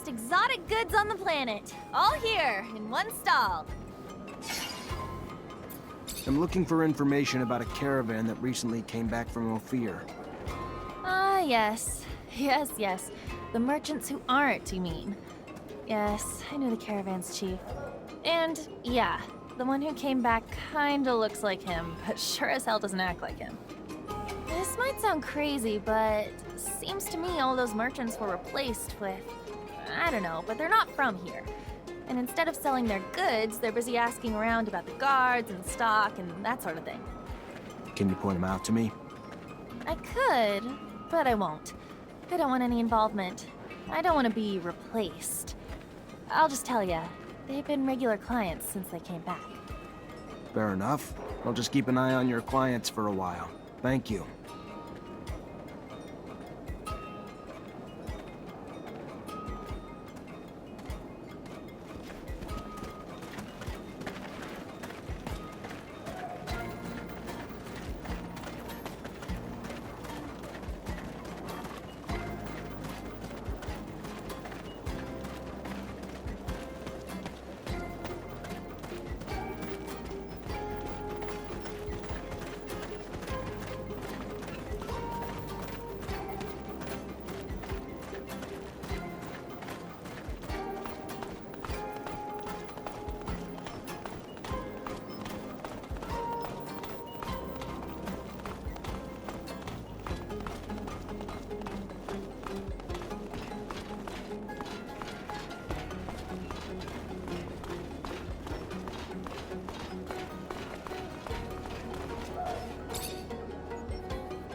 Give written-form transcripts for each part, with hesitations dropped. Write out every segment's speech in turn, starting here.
most exotic goods on the planet. All here, in one stall. I'm looking for information about a caravan that recently came back from Ophir. Ah, yes. Yes. The merchants who aren't, you mean? Yes, I knew the caravan's chief. And, yeah, the one who came back kinda looks like him, but sure as hell doesn't act like him. This might sound crazy, but seems to me all those merchants were replaced with... I don't know, but they're not from here. And instead of selling their goods, they're busy asking around about the guards and stock and that sort of thing. Can you point them out to me? I could, but I won't. I don't want any involvement. I don't want to be replaced. I'll just tell ya, they've been regular clients since they came back. Fair enough. I'll just keep an eye on your clients for a while. Thank you.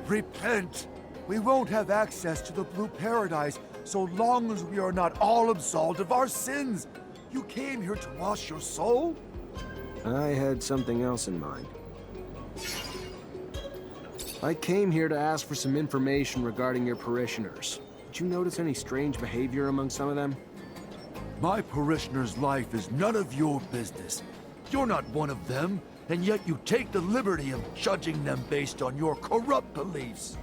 Repent! We won't have access to the Blue Paradise so long as we are not all absolved of our sins. You came here to wash your soul? I had something else in mind. I came here to ask for some information regarding your parishioners. Did you notice any strange behavior among some of them? My parishioner's life is none of your business. You're not one of them, and yet you take the liberty of judging them based on your corrupt beliefs.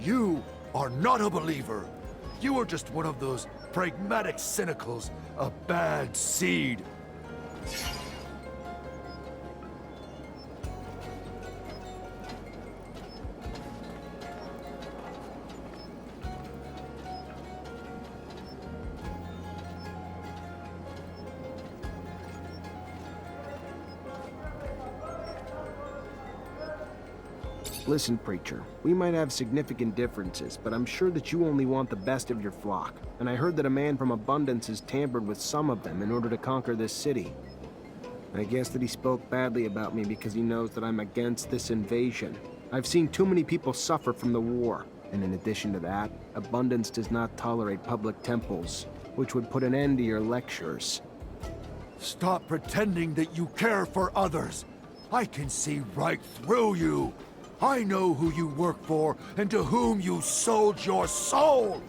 You are not a believer. You are just one of those pragmatic cynicals, a bad seed. Listen, preacher, we might have significant differences, but I'm sure that you only want the best of your flock. And I heard that a man from Abundance has tampered with some of them in order to conquer this city. I guess that he spoke badly about me because he knows that I'm against this invasion. I've seen too many people suffer from the war. And in addition to that, Abundance does not tolerate public temples, which would put an end to your lectures. Stop pretending that you care for others. I can see right through you. I know who you work for and to whom you sold your soul.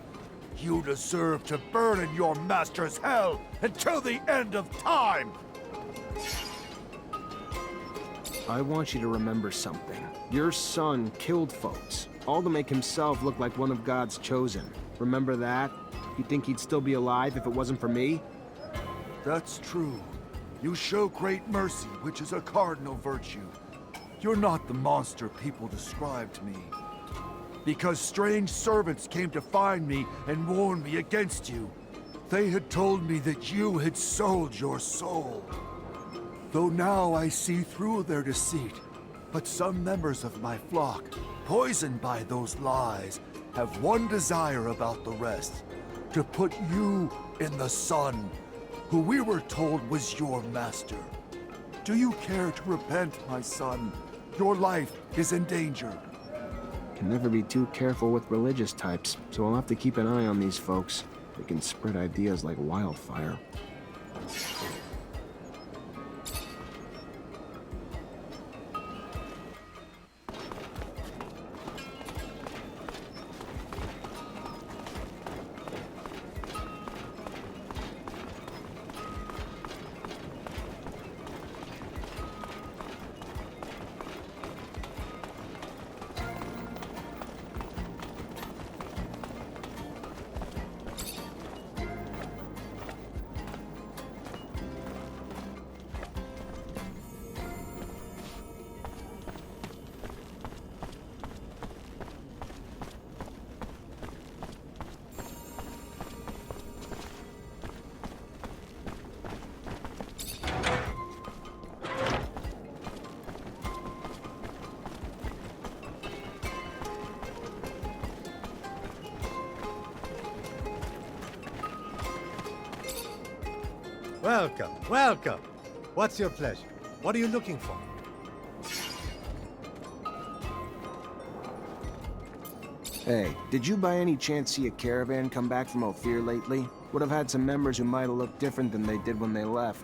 You deserve to burn in your master's hell until the end of time. I want you to remember something. Your son killed folks, all to make himself look like one of God's chosen. Remember that? You think he'd still be alive if it wasn't for me? That's true. You show great mercy, which is a cardinal virtue. You're not the monster people described to me. Because strange servants came to find me and warn me against you. They had told me that you had sold your soul. Though now I see through their deceit. But some members of my flock, poisoned by those lies, have one desire about the rest. To put you in the sun, who we were told was your master. Do you care to repent, my son? Your life is in danger. Can never be too careful with religious types, so I'll have to keep an eye on these folks. They can spread ideas like wildfire. Welcome, welcome. What's your pleasure? What are you looking for? Hey, did you by any chance see a caravan come back from Ophir lately? Would have had some members who might have looked different than they did when they left.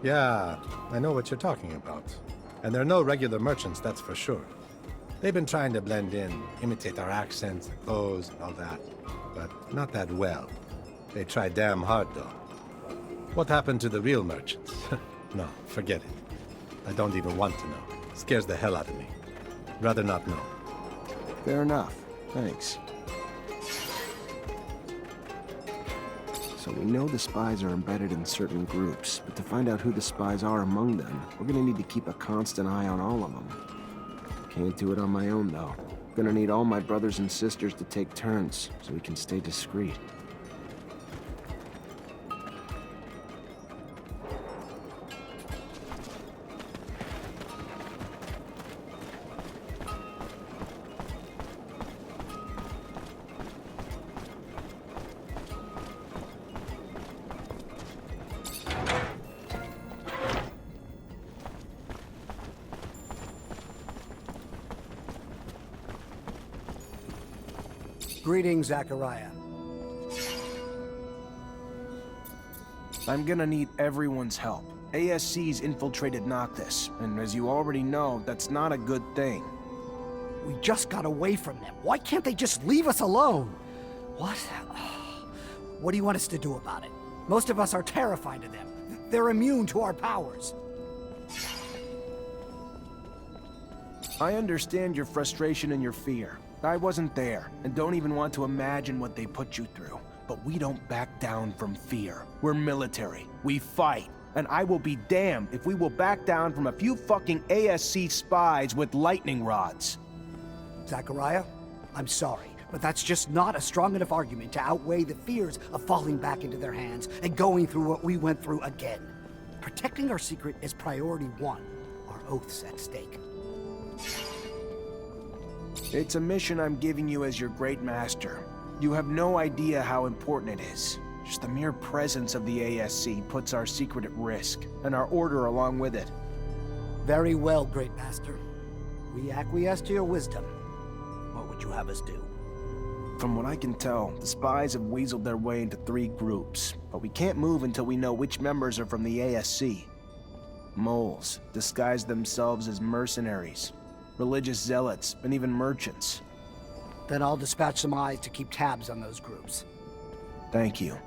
Yeah, I know what you're talking about. And they're no regular merchants, that's for sure. They've been trying to blend in, imitate our accents and clothes and all that, but not that well. They try damn hard, though. What happened to the real merchants? No, forget it. I don't even want to know. Scares the hell out of me. Rather not know. Fair enough. Thanks. So we know the spies are embedded in certain groups, but to find out who the spies are among them, we're gonna need to keep a constant eye on all of them. Can't do it on my own, though. Gonna need all my brothers and sisters to take turns, so we can stay discreet. Greetings, Zachariah. I'm gonna need everyone's help. ASC's infiltrated Noctis, and as you already know, that's not a good thing. We just got away from them. Why can't they just leave us alone? What? What do you want us to do about it? Most of us are terrified of them. They're immune to our powers. I understand your frustration and your fear. I wasn't there, and don't even want to imagine what they put you through. But we don't back down from fear. We're military. We fight. And I will be damned if we will back down from a few fucking ASC spies with lightning rods. Zachariah, I'm sorry, but that's just not a strong enough argument to outweigh the fears of falling back into their hands and going through what we went through again. Protecting our secret is priority one. Our oaths at stake. It's a mission I'm giving you as your great master. You have no idea how important it is. Just the mere presence of the ASC puts our secret at risk, and our order along with it. Very well, Great Master. We acquiesce to your wisdom. What would you have us do? From what I can tell, the spies have weaseled their way into 3 groups, but we can't move until we know which members are from the ASC. Moles disguise themselves as mercenaries, religious zealots, and even merchants. Then I'll dispatch some eyes to keep tabs on those groups. Thank you.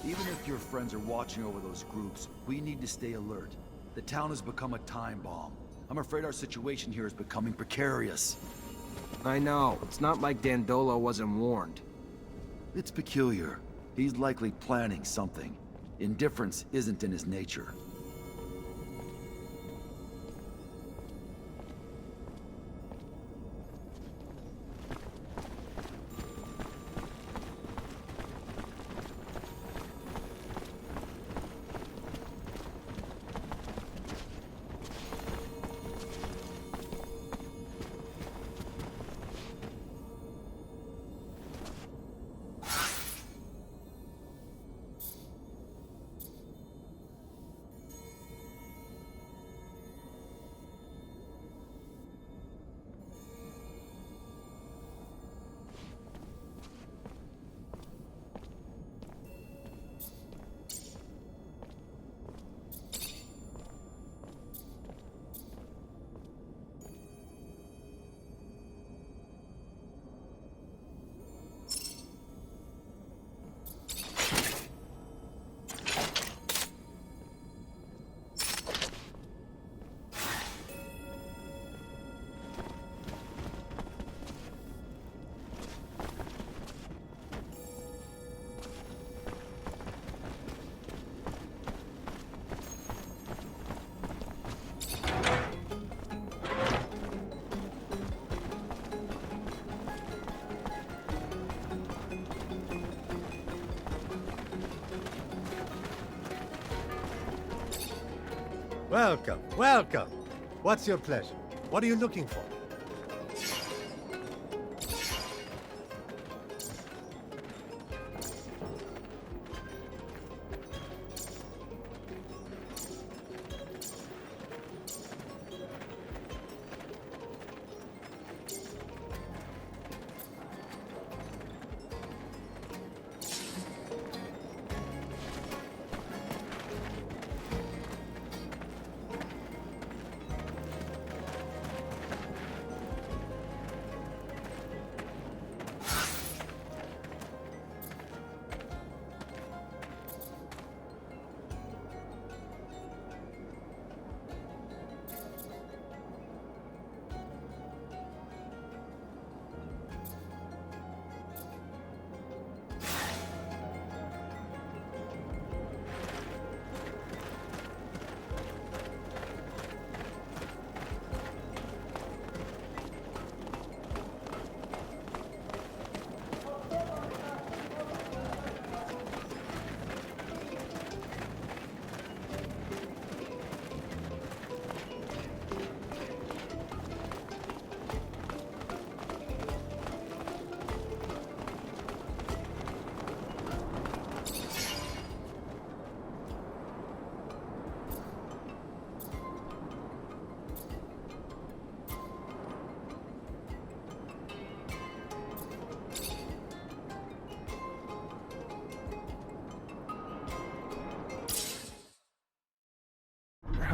Even if your friends are watching over those groups, we need to stay alert. The town has become a time bomb. I'm afraid our situation here is becoming precarious. I know. It's not like Dandolo wasn't warned. It's peculiar. He's likely planning something. Indifference isn't in his nature. Welcome, welcome. What's your pleasure? What are you looking for?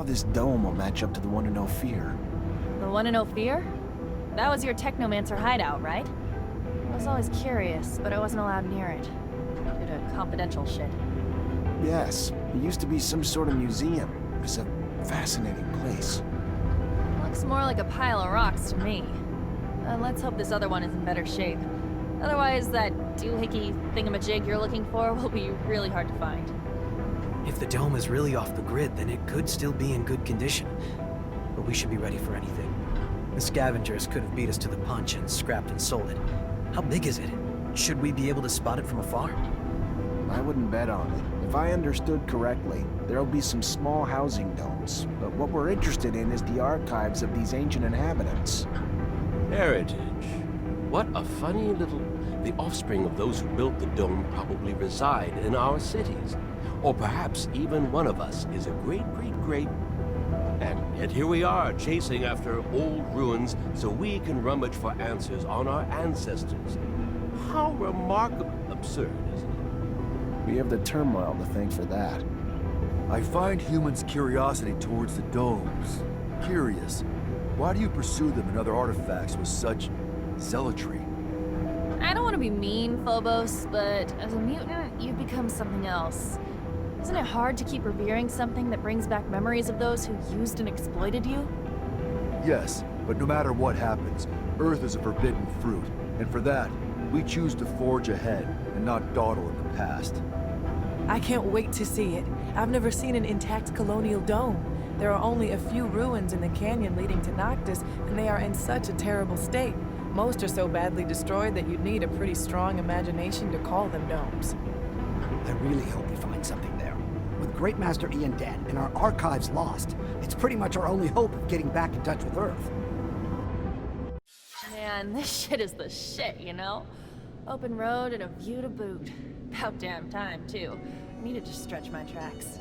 this dome will match up to the one in Ophir. The one in Ophir? That was your Technomancer hideout, right? I was always curious, but I wasn't allowed near it. Due to confidential shit. Yes, it used to be some sort of museum. It was a fascinating place. Looks more like a pile of rocks to me. Let's hope this other one is in better shape. Otherwise, that doohickey thingamajig you're looking for will be really hard to find. If the dome is really off the grid, then it could still be in good condition. But we should be ready for anything. The scavengers could have beat us to the punch and scrapped and sold it. How big is it? Should we be able to spot it from afar? I wouldn't bet on it. If I understood correctly, there'll be some small housing domes. But what we're interested in is the archives of these ancient inhabitants. Heritage. What a funny little... The offspring of those who built the dome probably reside in our cities. Or perhaps even one of us is a great... And yet here we are, chasing after old ruins so we can rummage for answers on our ancestors. How remarkably absurd, isn't it? We have the turmoil to thank for that. I find humans' curiosity towards the domes curious. Why do you pursue them and other artifacts with such zealotry? I don't want to be mean, Phobos, but as a mutant, you've become something else. Isn't it hard to keep revering something that brings back memories of those who used and exploited you? Yes, but no matter what happens, Earth is a forbidden fruit, and for that, we choose to forge ahead and not dawdle in the past. I can't wait to see it. I've never seen an intact colonial dome. There are only a few ruins in the canyon leading to Noctis, and they are in such a terrible state. Most are so badly destroyed that you'd need a pretty strong imagination to call them domes. I really hope we find something there. With Great Master Ian dead and our archives lost, it's pretty much our only hope of getting back in touch with Earth. Man, this shit is the shit, you know? Open road and a view to boot. About damn time, too. I needed to stretch my tracks.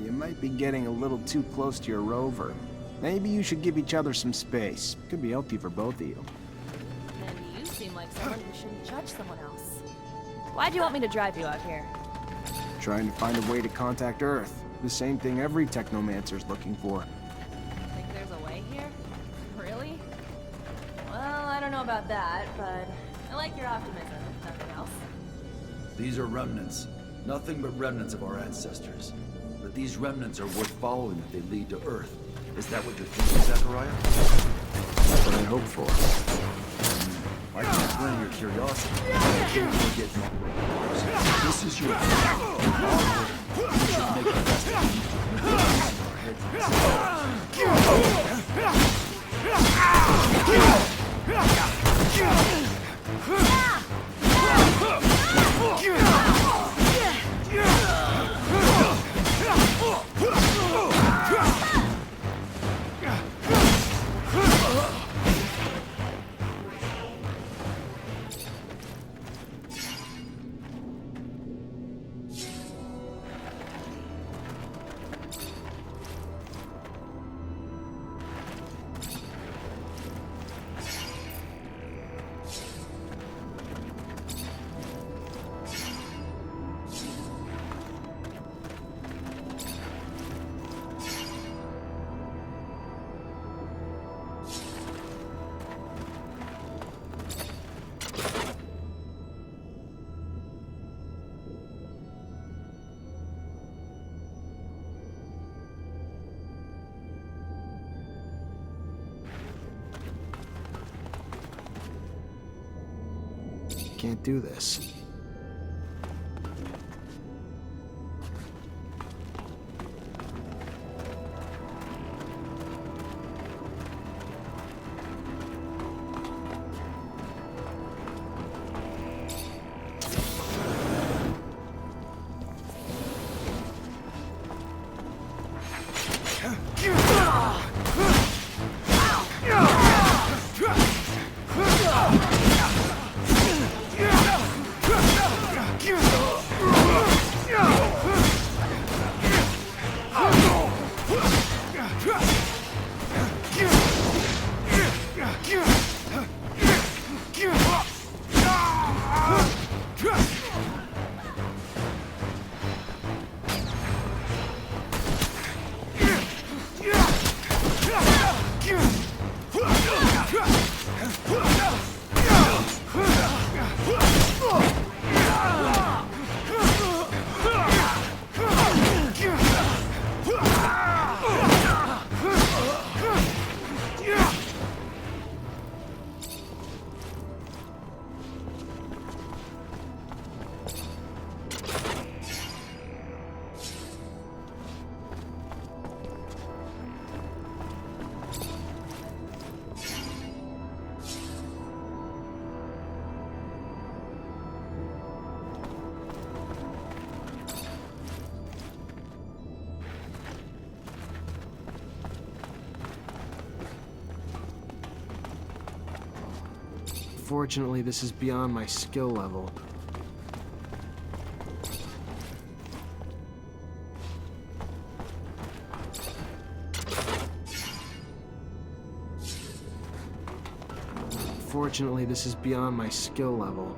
You might be getting a little too close to your rover. Maybe you should give each other some space. Could be healthy for both of you. And you seem like someone who shouldn't judge someone else. Why'd you want me to drive you out here? Trying to find a way to contact Earth. The same thing every Technomancer's looking for. Think there's a way here? Really? Well, I don't know about that, but I like your optimism, if nothing else. These are remnants. Nothing but remnants of our ancestors. But these remnants are worth following if they lead to Earth. Is that what you're thinking, Zachariah? That's what I hope for. I can't blame your curiosity. I can't forget you. This is your you should make the best of Can't do this. Fortunately, this is beyond my skill level. Fortunately, this is beyond my skill level.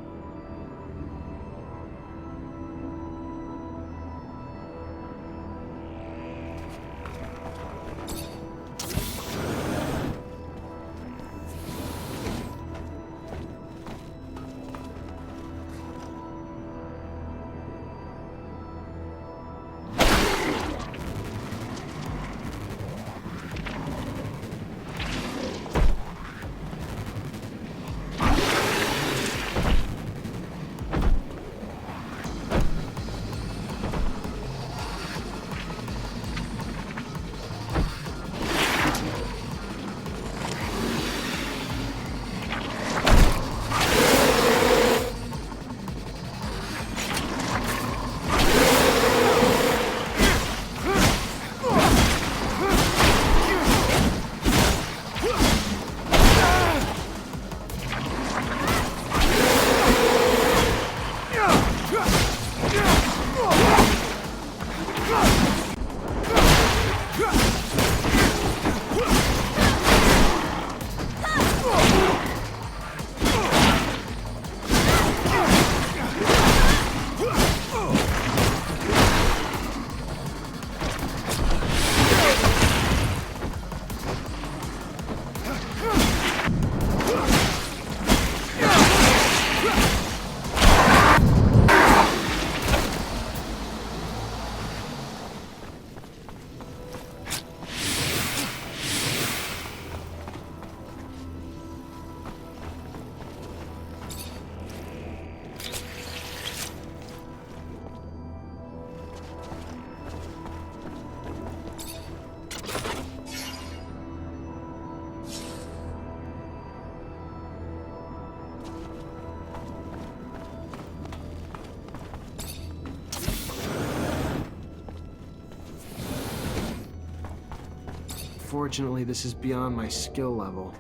Fortunately, this is beyond my skill level.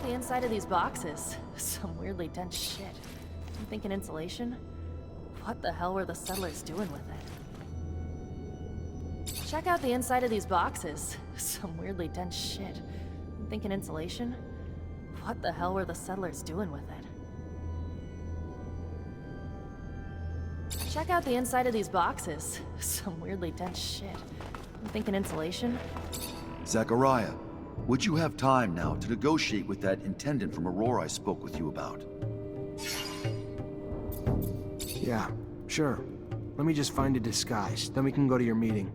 The inside of these boxes. Some weirdly dense shit. I'm thinking insulation? What the hell were the settlers doing with it? Check out the inside of these boxes. Some weirdly dense shit. I'm thinking insulation? What the hell were the settlers doing with it? Check out the inside of these boxes. Some weirdly dense shit. I'm thinking insulation? Zachariah, would you have time now to negotiate with that intendant from Aurora I spoke with you about? Yeah, sure. Let me just find a disguise, then we can go to your meeting.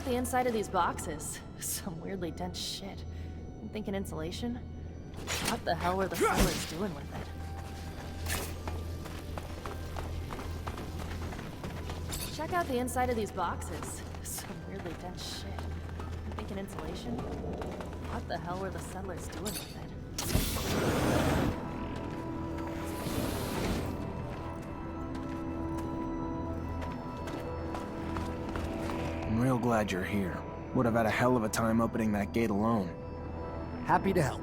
out the inside of these boxes. Some weirdly dense shit. I'm thinking insulation. What the hell were the settlers doing with it? Check out the inside of these boxes. Some weirdly dense shit. I'm thinking insulation. What the hell were the settlers doing with it? I'm real glad you're here. Would have had a hell of a time opening that gate alone. Happy to help.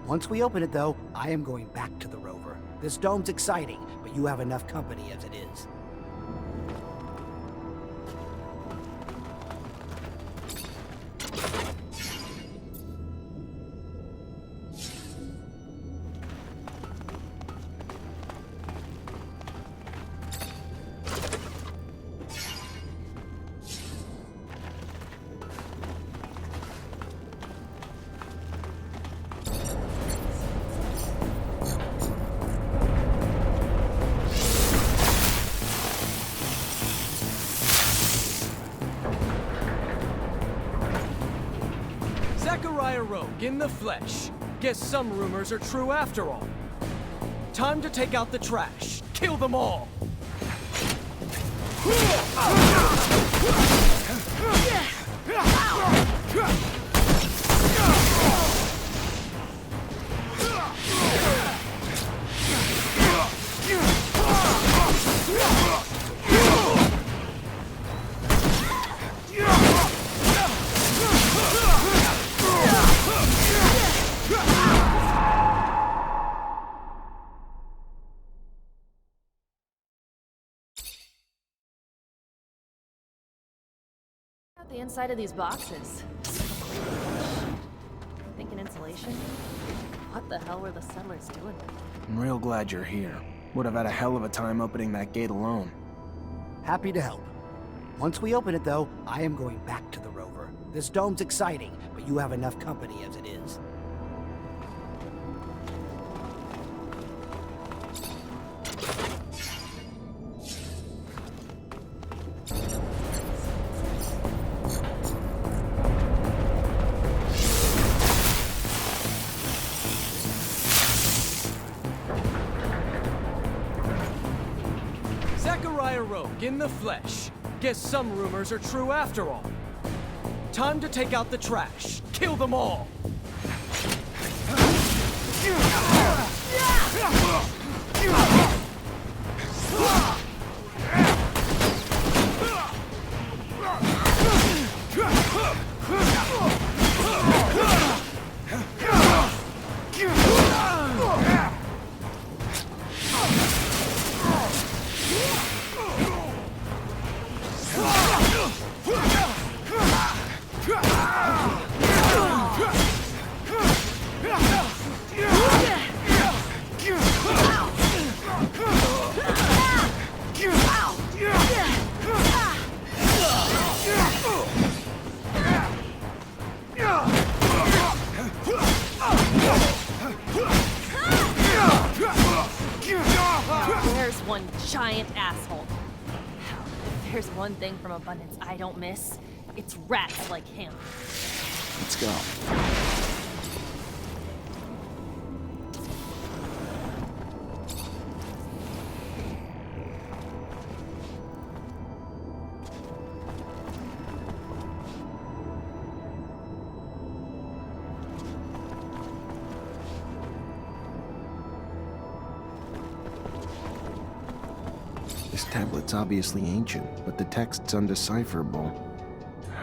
Once we open it, though, I am going back to the rover. This dome's exciting, but you have enough company as it is. In the flesh. Guess some rumors are true after all. Time to take out the trash. Kill them all. The inside of these boxes. I'm thinking insulation. What the hell were the settlers doing? I'm real glad you're here. Would have had a hell of a time opening that gate alone. Happy to help. Once we open it, though, I am going back to the rover. This dome's exciting, but you have enough company as it is. In the flesh. Guess some rumors are true after all. Time to take out the trash. Kill them all. One giant asshole. If there's one thing from Abundance I don't miss, it's rats like him. Let's go. This tablet's obviously ancient, but the text's undecipherable.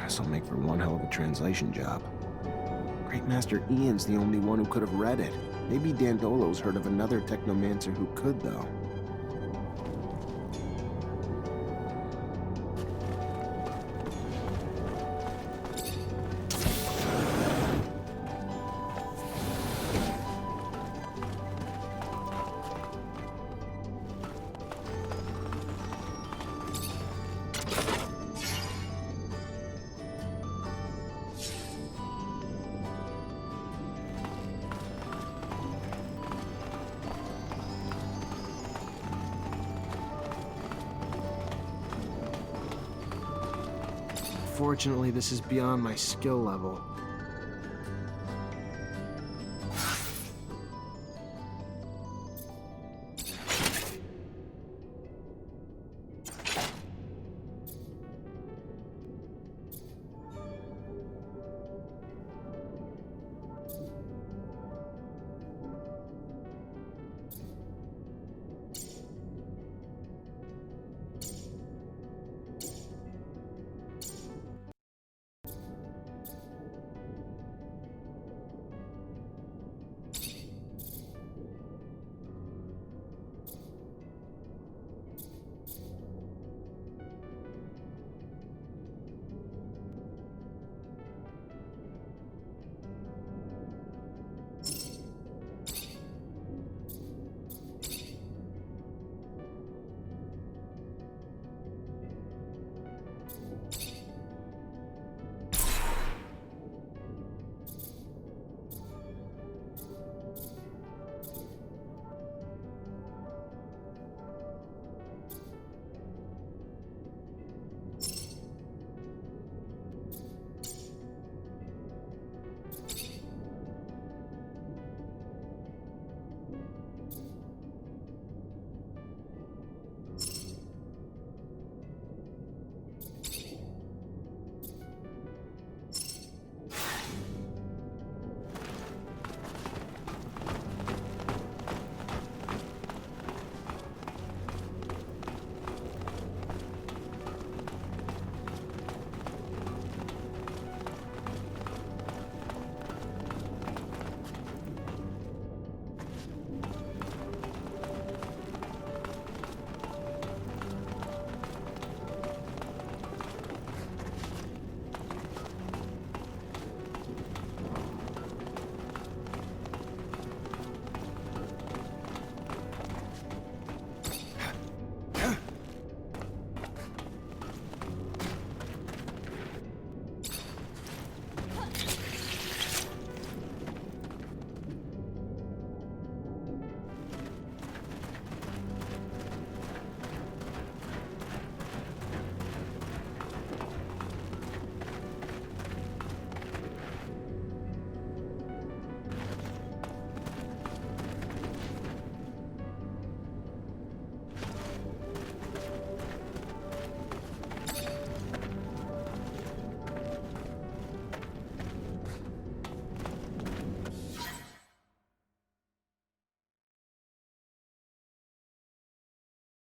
This'll make for one hell of a translation job. Great Master Ian's the only one who could have read it. Maybe Dandolo's heard of another Technomancer who could, though. Unfortunately, this is beyond my skill level.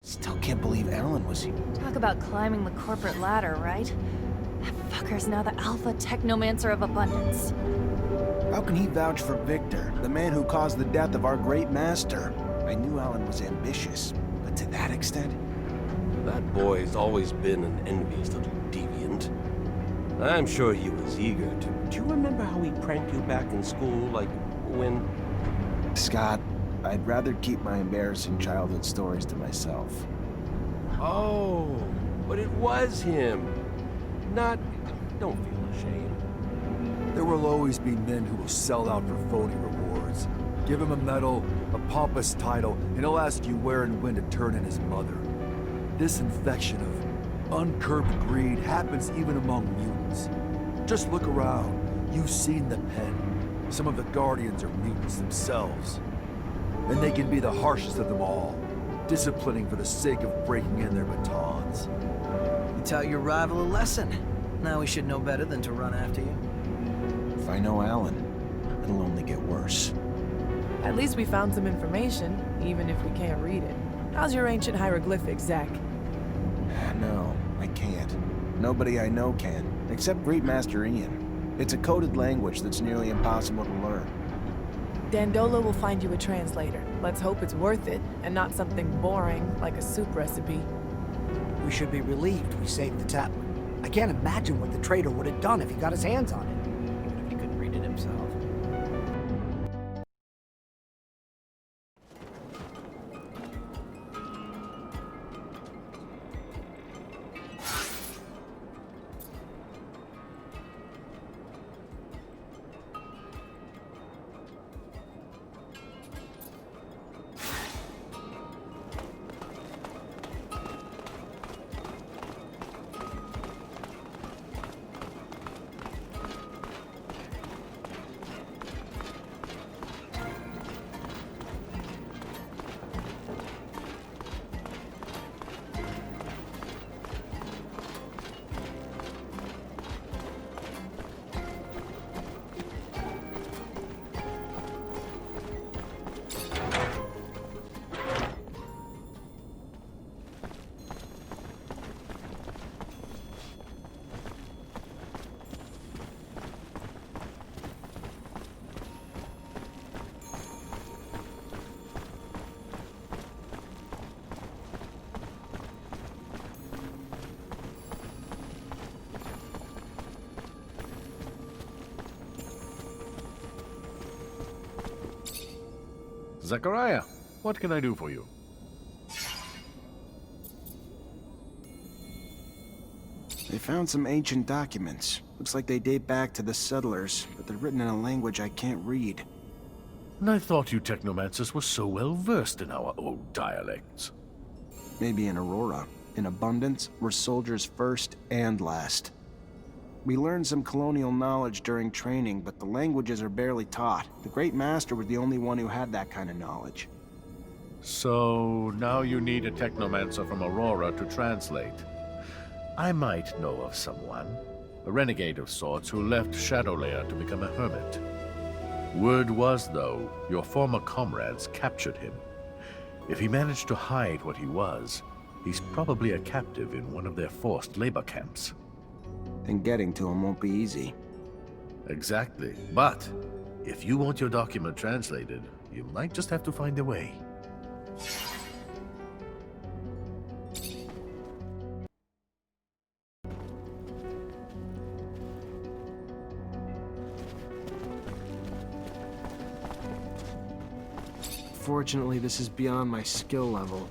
Still can't believe Alan was here. Talk about climbing the corporate ladder, right? That fucker's now the alpha Technomancer of abundance. How can he vouch for Victor, the man who caused the death of our great master? I knew Alan was ambitious, but to that extent? That boy's always been an envious little deviant. I'm sure he was eager to... Do you remember how he pranked you back in school, like when... Scott, I'd rather keep my embarrassing childhood stories to myself. Oh, but it was him. Not... Don't feel ashamed. There will always be men who will sell out for phony rewards. Give him a medal, a pompous title, and he'll ask you where and when to turn in his mother. This infection of uncurbed greed happens even among mutants. Just look around. You've seen the pen. Some of the Guardians are mutants themselves. And they can be the harshest of them all, disciplining for the sake of breaking in their batons. You taught your rival a lesson. Now we should know better than to run after you. If I know Alan, it'll only get worse. At least we found some information, even if we can't read it. How's your ancient hieroglyphics, Zach? No, I can't. Nobody I know can, except Great Master Ian. It's a coded language that's nearly impossible to learn. Dandolo will find you a translator. Let's hope it's worth it, and not something boring like a soup recipe. We should be relieved we saved the tablet. I can't imagine what the traitor would have done if he got his hands on it, even if he couldn't read it himself. Zachariah, what can I do for you? They found some ancient documents. Looks like they date back to the settlers, but they're written in a language I can't read. I thought you Technomancers were so well versed in our old dialects. Maybe in Aurora. In Abundance, we're soldiers first and last. We learned some colonial knowledge during training, but the languages are barely taught. The Great Master was the only one who had that kind of knowledge. So now you need a Technomancer from Aurora to translate. I might know of someone, a renegade of sorts who left Shadowlayer to become a hermit. Word was, though, your former comrades captured him. If he managed to hide what he was, he's probably a captive in one of their forced labor camps. And getting to him won't be easy. Exactly. But if you want your document translated, you might just have to find a way. Fortunately, this is beyond my skill level.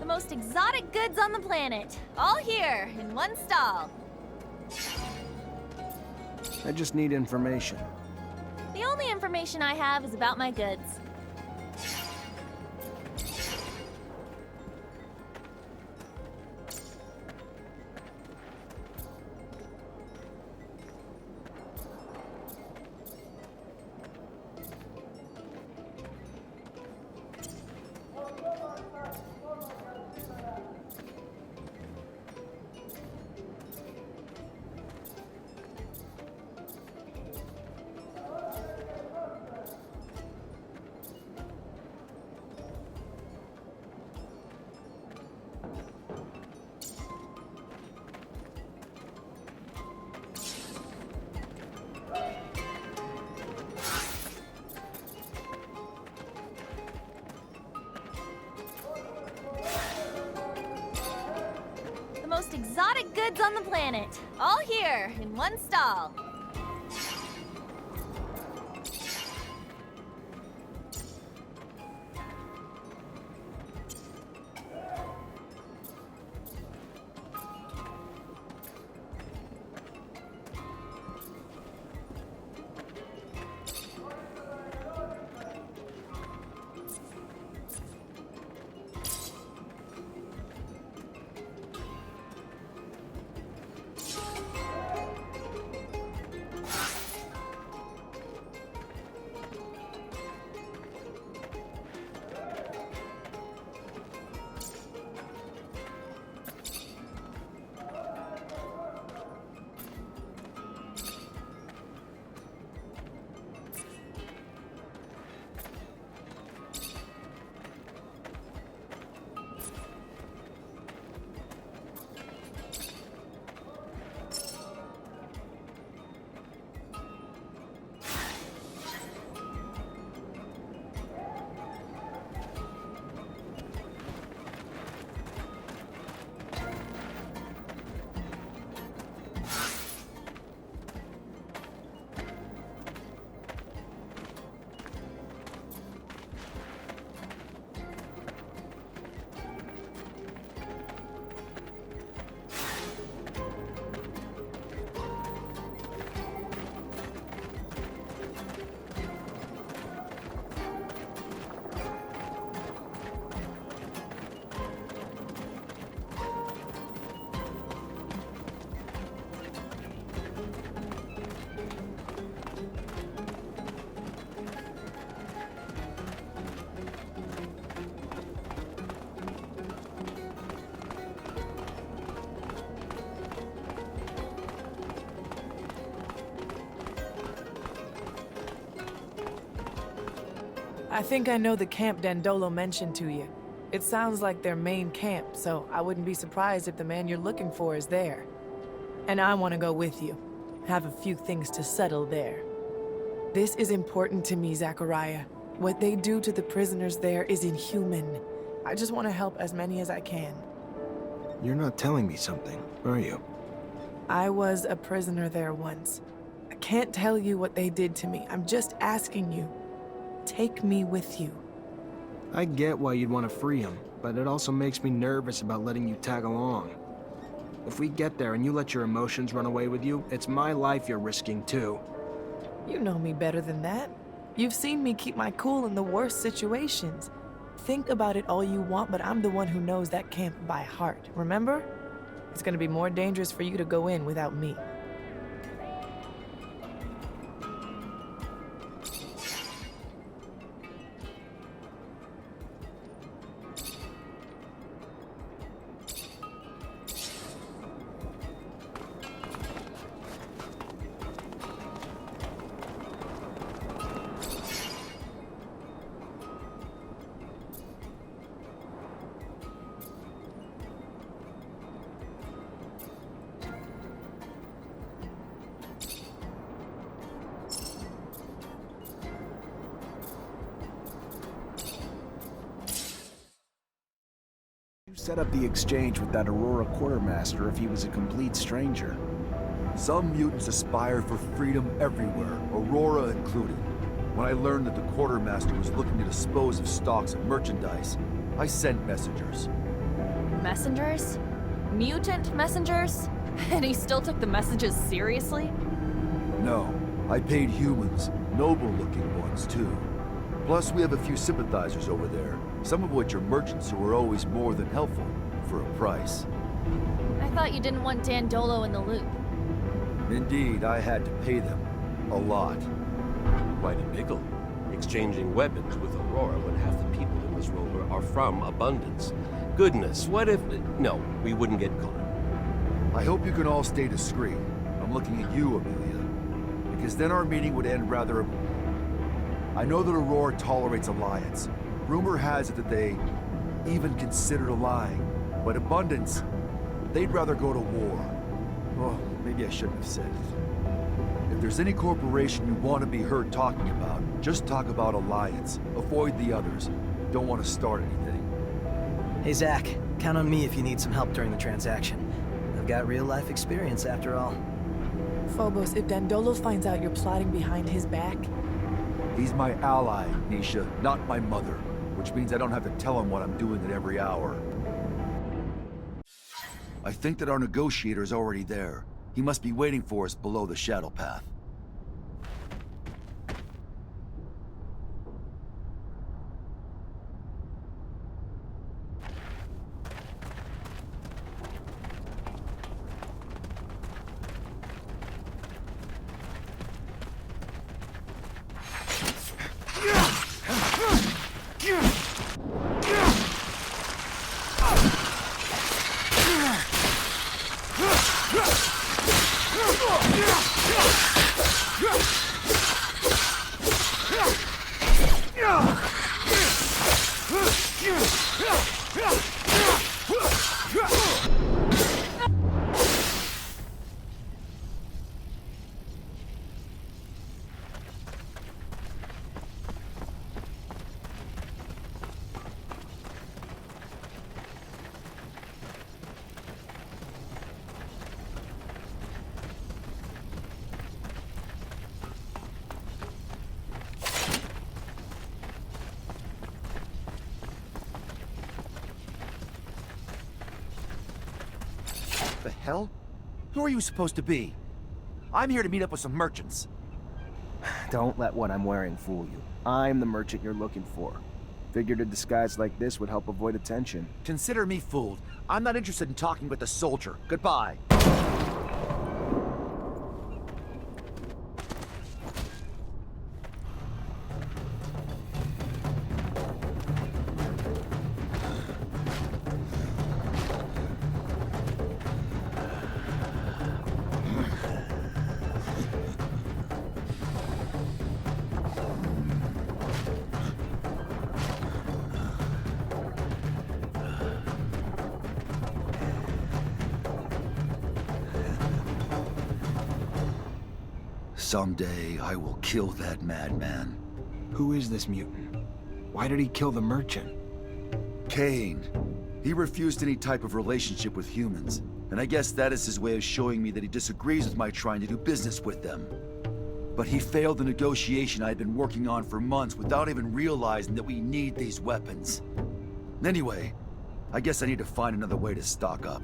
Most exotic goods on the planet. All here, in one stall. I just need information. The only information I have is about my goods. Most exotic goods on the planet. All here, in one stall. I think I know the camp Dandolo mentioned to you. It sounds like their main camp, so I wouldn't be surprised if the man you're looking for is there. And I want to go with you. Have a few things to settle there. This is important to me, Zachariah. What they do to the prisoners there is inhuman. I just want to help as many as I can. You're not telling me something, are you? I was a prisoner there once. I can't tell you what they did to me. I'm just asking you. Take me with you. I get why you'd want to free him, but it also makes me nervous about letting you tag along. If we get there and you let your emotions run away with you, it's my life you're risking too. You know me better than that. You've seen me keep my cool in the worst situations. Think about it all you want, but I'm the one who knows that camp by heart, remember? It's gonna be more dangerous for you to go in without me. Set up the exchange with that Aurora quartermaster if he was a complete stranger. Some mutants aspire for freedom everywhere, Aurora included. When I learned that the quartermaster was looking to dispose of stocks of merchandise, I sent messengers. Messengers? Mutant messengers? And he still took the messages seriously? No, I paid humans, noble-looking ones too. Plus, we have a few sympathizers over there, some of which are merchants who are always more than helpful, for a price. I thought you didn't want Dandolo in the loop. Indeed, I had to pay them. A lot. Quite a pickle. Exchanging weapons with Aurora when half the people in this rover are from Abundance. Goodness, what if... No, we wouldn't get caught. I hope you can all stay discreet. I'm looking at you, Amelia. Because then our meeting would end rather... I know that Aurora tolerates alliance. Rumor has it that they even considered allying. But Abundance, they'd rather go to war. Oh, maybe I shouldn't have said it. If there's any corporation you want to be heard talking about, just talk about alliance. Avoid the others. Don't want to start anything. Hey, Zach. Count on me if you need some help during the transaction. I've got real-life experience, after all. Phobos, if Dandolo finds out you're plotting behind his back... He's my ally, Nisha, not my mother. Which means I don't have to tell him what I'm doing at every hour. I think that our negotiator is already there. He must be waiting for us below the shadow path. The hell? Who are you supposed to be? I'm here to meet up with some merchants. Don't let what I'm wearing fool you. I'm the merchant you're looking for. Figured a disguise like this would help avoid attention. Consider me fooled. I'm not interested in talking with the soldier. Goodbye. Someday I will kill that madman. Who is this mutant? Why did he kill the merchant? Cain. He refused any type of relationship with humans, and I guess that is his way of showing me that he disagrees with my trying to do business with them. But he failed the negotiation I had been working on for months without even realizing that we need these weapons. Anyway, I guess I need to find another way to stock up.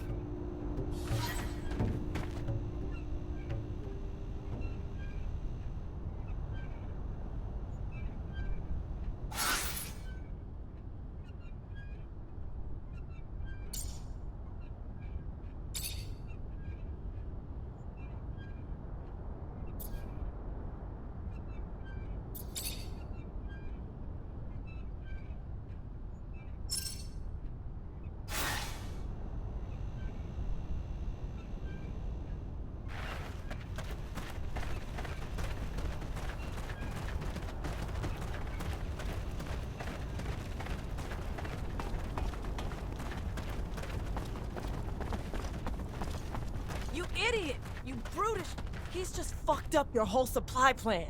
You idiot! You brutish! He's just fucked up your whole supply plan.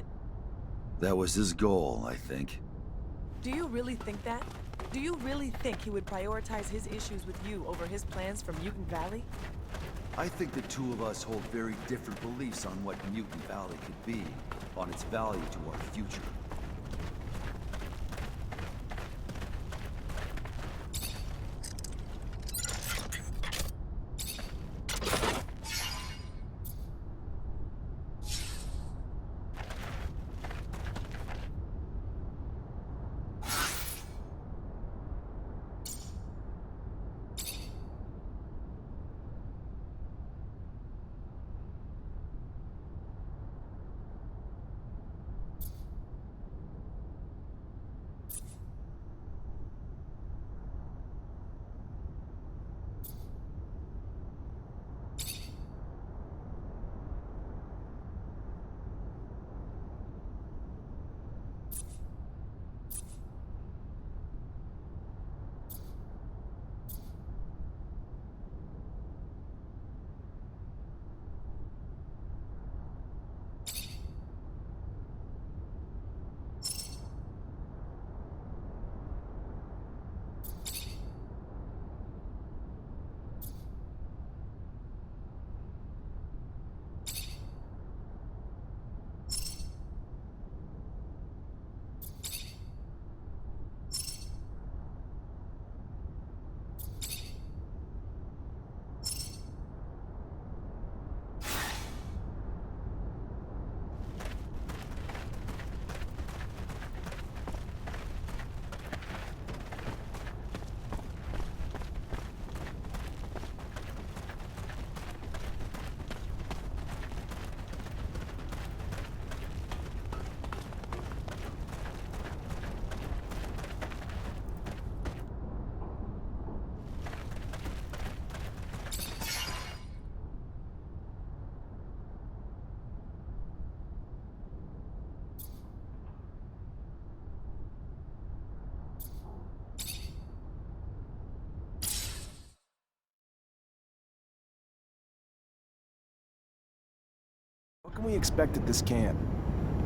That was his goal, I think. Do you really think that? Do you really think he would prioritize his issues with you over his plans for Mutant Valley? I think the two of us hold very different beliefs on what Mutant Valley could be, on its value to our future. What can we expect at this camp?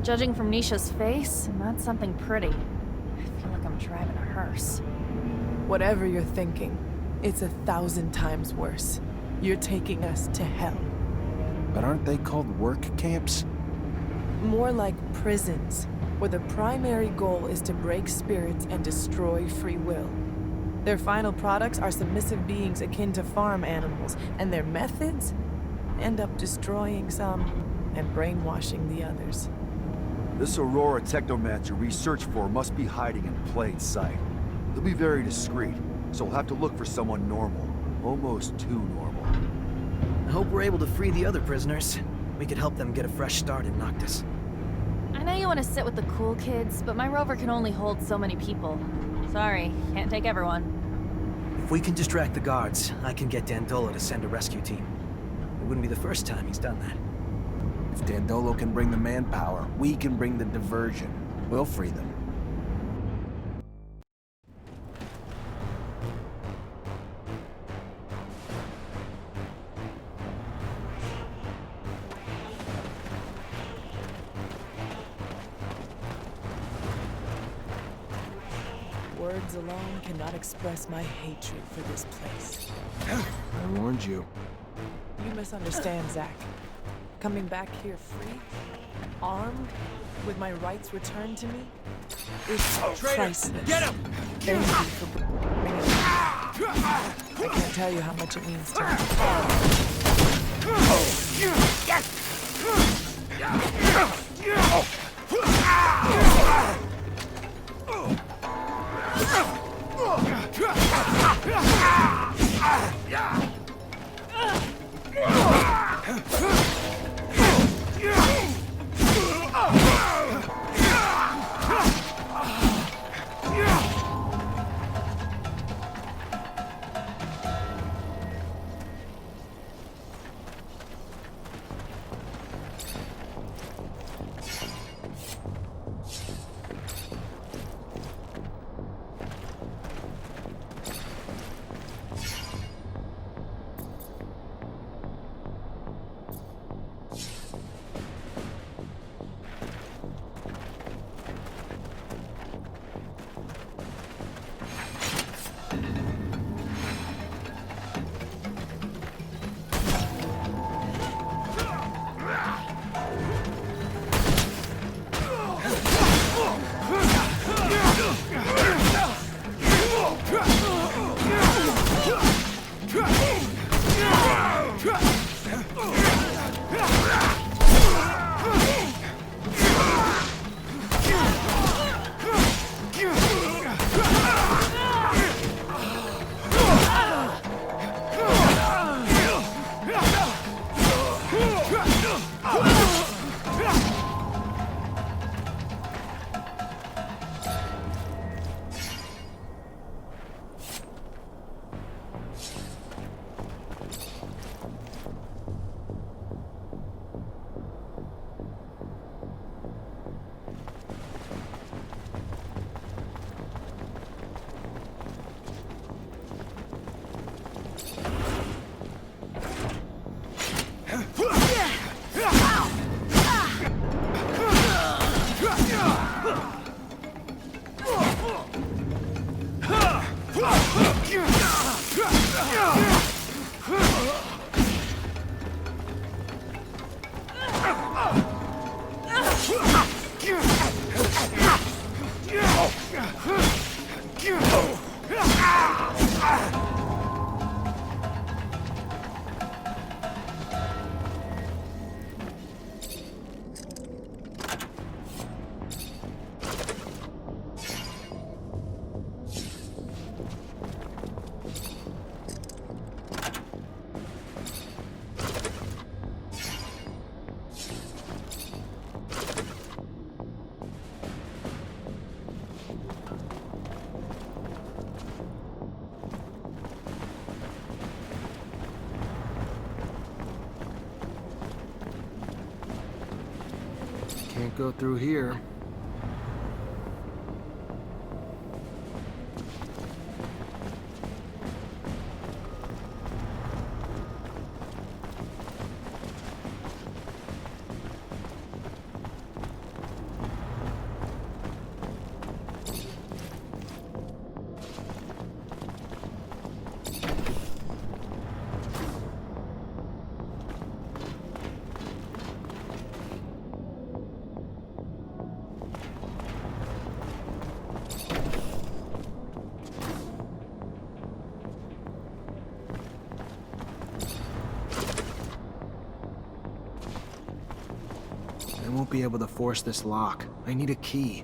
Judging from Nisha's face, not something pretty. I feel like I'm driving a hearse. Whatever you're thinking, it's 1,000 times worse. You're taking us to hell. But aren't they called work camps? More like prisons, where the primary goal is to break spirits and destroy free will. Their final products are submissive beings akin to farm animals, and their methods end up destroying some and brainwashing the others. This Aurora Technomancer we search for must be hiding in plain sight. He'll be very discreet, so we'll have to look for someone normal. Almost too normal. I hope we're able to free the other prisoners. We could help them get a fresh start in Noctis. I know you want to sit with the cool kids, but my rover can only hold so many people. Sorry, can't take everyone. If we can distract the guards, I can get Dandolo to send a rescue team. It wouldn't be the first time he's done that. If Dandolo can bring the manpower, we can bring the diversion. We'll free them. Words alone cannot express my hatred for this place. I warned you. You misunderstand, Zach. Coming back here free, armed, with my rights returned to me, is priceless. Get him! Thank you for bringing it. I can't tell you how much it means to me. Can't go through here. I won't be able to force this lock. I need a key.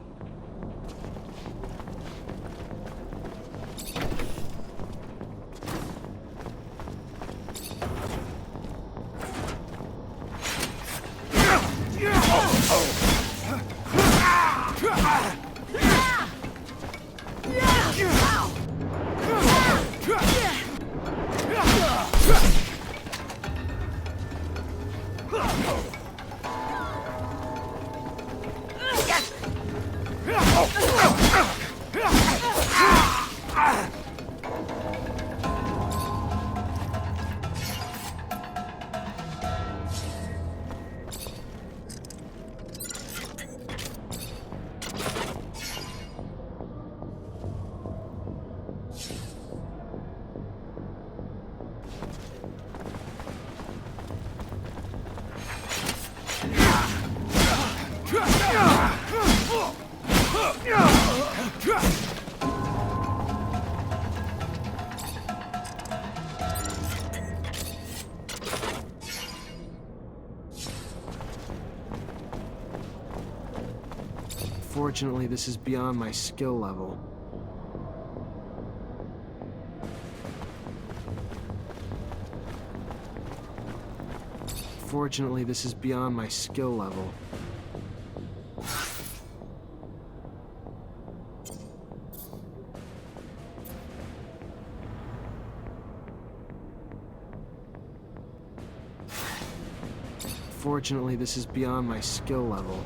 Fortunately, this is beyond my skill level. Fortunately, this is beyond my skill level. Fortunately, this is beyond my skill level.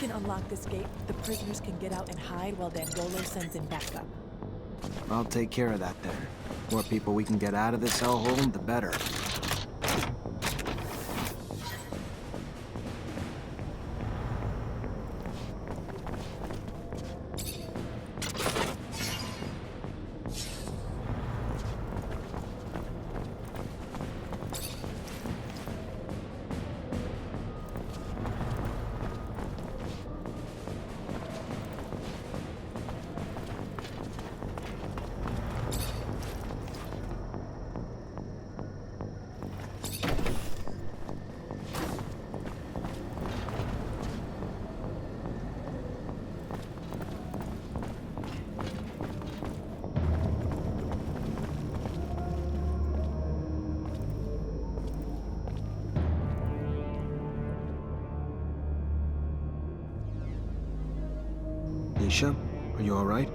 can unlock this gate, the prisoners can get out and hide while Dandolo sends in backup. I'll take care of that then. More people we can get out of this hellhole, the better. Isha, are you all right?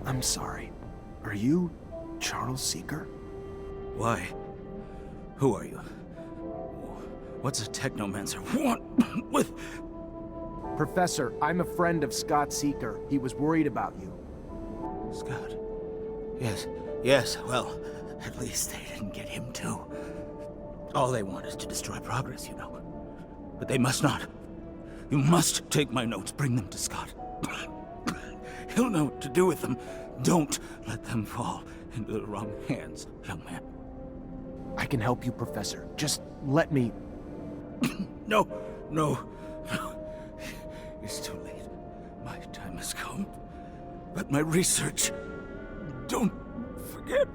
I'm sorry. Are you Charles Seeker? Why? Who are you? What's a Technomancer want with... Professor, I'm a friend of Scott Seeker. He was worried about you. Scott? Yes, well, at least they didn't get him too. All they want is to destroy progress, you know. But they must not. You must take my notes, bring them to Scott. He'll know what to do with them. Don't let them fall into the wrong hands, young man. I can help you, Professor. Just let me... No. It's too late. My time has come. But my research... Don't forget...